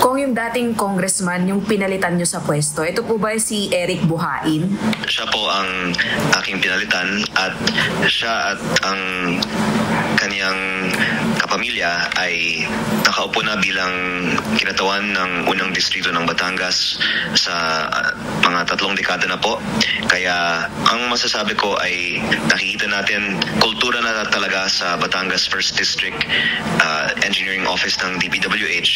Kung yung dating congressman, yung pinalitan nyo sa pwesto, ito po ba si Eric Buhain? Siya po ang aking pinalitan at siya at ang kaniyang kapamilya ay nakaupo na bilang kinatawan ng unang distrito ng Batangas sa mga 3 dekada na po. Kaya ang masasabi ko ay nakikita natin kultura na talaga sa Batangas 1st District Engineering Office ng DPWH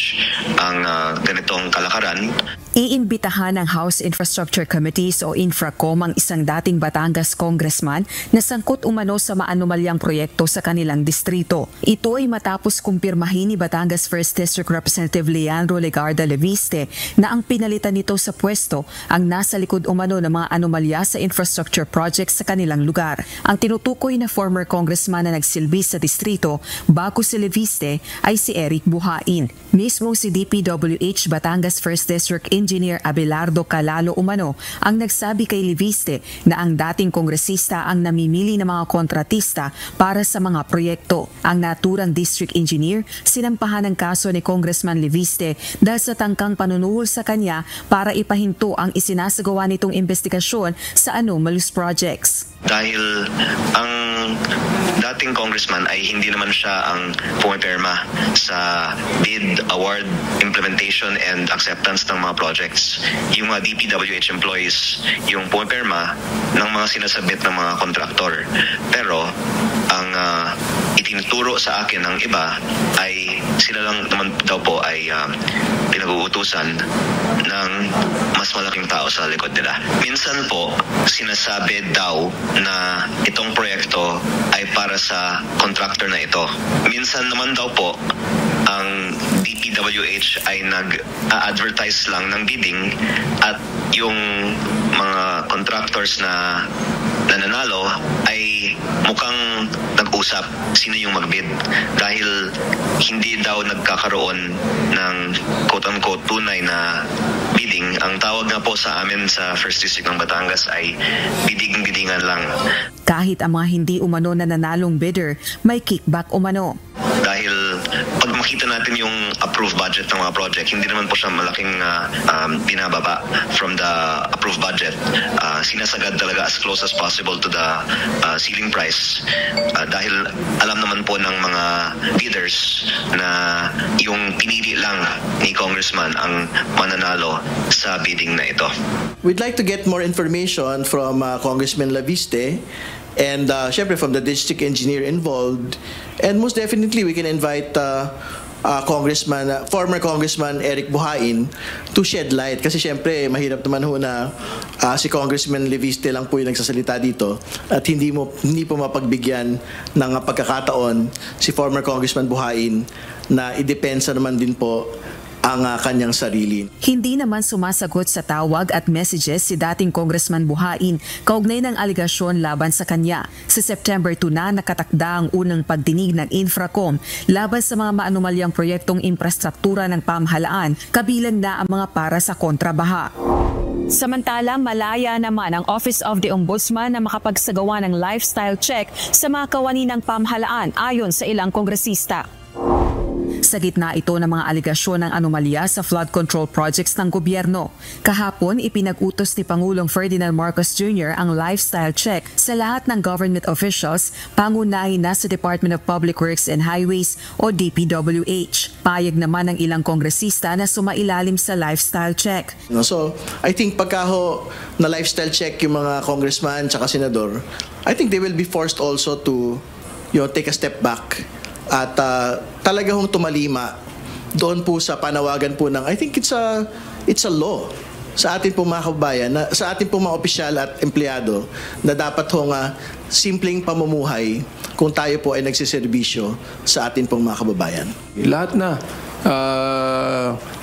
ang ganitong kalakaran. Iimbitahan ng House Infrastructure Committees o Infracom ang isang dating Batangas congressman na sangkot umano sa maanumalyang proyekto sa kanilang distrito. Ito ay matapos kumpirmahin ni Batangas 1st District Representative Leandro Legarda Leviste na ang pinalitan nito sa pwesto ang nasa likod umano ng mga anomalya sa infrastructure projects sa kanilang lugar. Ang tinutukoy na former congressman na nagsilbi sa distrito bago si Leviste ay si Eric Buhain. Mismo si DPWH Batangas 1st District Engineer Abelardo Calalo umano ang nagsabi kay Leviste na ang dating kongresista ang namimili ng mga kontratista para sa mga proyekto. Ang naturang district engineer sinampahan ng kaso ni Congressman Leviste dahil sa tangkang panunuhol sa kanya para ipahinto ang isinasagawa nitong investigasyon sa anomalous projects. Dahil ang dating congressman ay hindi naman siya ang pumipirma sa bid, award, implementation, and acceptance ng mga projects. Yung mga DPWH employees yung pumipirma ng mga sinasabit ng mga kontraktor. Pero ang itinuturo sa akin ng iba ay sila lang naman daw po ay pinag-uutusan ng mas malaking tao sa likod nila. Minsan po, sinasabi daw na itong proyekto ay para sa contractor na ito. Minsan naman daw po, ang DPWH ay nag-advertise lang ng bidding at yung mga contractors na nananalo ay mukhang nag-usap sino yung magbid dahil hindi daw nagkakaroon ng quote-unquote tunay na bidding. Ang tawag nga po sa amin sa 1st District ng Batangas ay bidding-biddingan lang. Kahit ang mga hindi umano na nanalong bidder, may kickback umano. Dahil pag makita natin yung approved budget ng mga project, hindi naman po siya malaking binababa from the approved budget. Sinasagad talaga as close as possible to the ceiling price. Dahil alam naman po ng mga bidders na yung pinili lang ni Congressman ang mananalo sa bidding na ito. We'd like to get more information from Congressman Leviste and syempre from the district engineer involved, and most definitely we can invite former Congressman Eric Buhain to shed light kasi syempre mahirap naman ho na si Congressman Leviste lang po yung nagsasalita dito at hindi po mapagbigyan ng pagkakataon si former Congressman Buhain na idepensa naman din po ang kanyang sarili. Hindi naman sumasagot sa tawag at messages si dating Congressman Buhain kaugnay ng aligasyon laban sa kanya. Sa September 2 na nakatakda ang unang pagdinig ng Infracom laban sa mga maanumalyang proyektong infrastruktura ng pamahalaan, kabilang na ang mga para sa kontrabaha. Samantala, malaya naman ang Office of the Ombudsman na makapagsagawa ng lifestyle check sa mga kawani ng pamahalaan ayon sa ilang kongresista. Sa gitna ito ng mga aligasyon ng anomalya sa flood control projects ng gobyerno. Kahapon, ipinag-utos ni Pangulong Ferdinand Marcos Jr. ang lifestyle check sa lahat ng government officials, pangunahin na sa Department of Public Works and Highways o DPWH. Payag naman ng ilang kongresista na sumailalim sa lifestyle check. So, I think pagka na lifestyle check yung mga congressman at senador, I think they will be forced also to take a step back at talaga hong tumalima doon po sa panawagan po ng, I think it's a law sa atin po mga kababayan, sa atin po mga opisyal at empleyado na dapat hong simpleng pamumuhay kung tayo po ay nagsiservisyo sa atin pong mga kababayan. Lahat na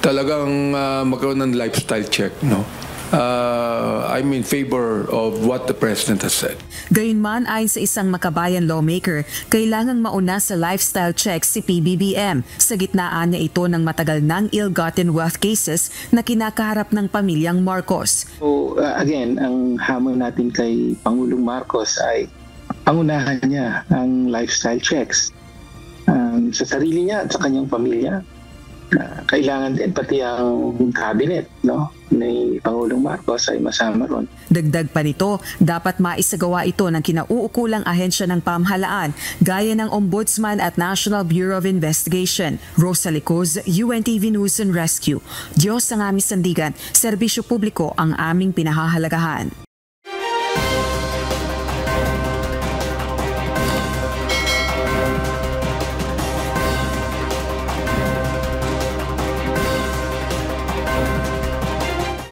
talagang magkaroon ng lifestyle check, no? I'm in favor of what the President has said. Gayunman, ayon sa isang makabayan lawmaker, kailangang mauna sa lifestyle check si PBBM sa gitnaan niya ito ng matagal ng ill-gotten wealth cases na kinakaharap ng pamilyang Marcos. So again, ang hamon natin kay Pangulong Marcos ay pangunahan niya ang lifestyle checks sa sarili niya at sa kanyang pamilya. kailangan din pati ang cabinet, no, ni Pangulong Marcos ay masama ron. Dagdag pa nito, dapat maisagawa ito ng kinauukulang ahensya ng pamahalaan gaya ng Ombudsman at National Bureau of Investigation. Rosalie Coz, UNTV News and Rescue. Diyos ang aming sandigan, serbisyo publiko ang aming pinahahalagahan.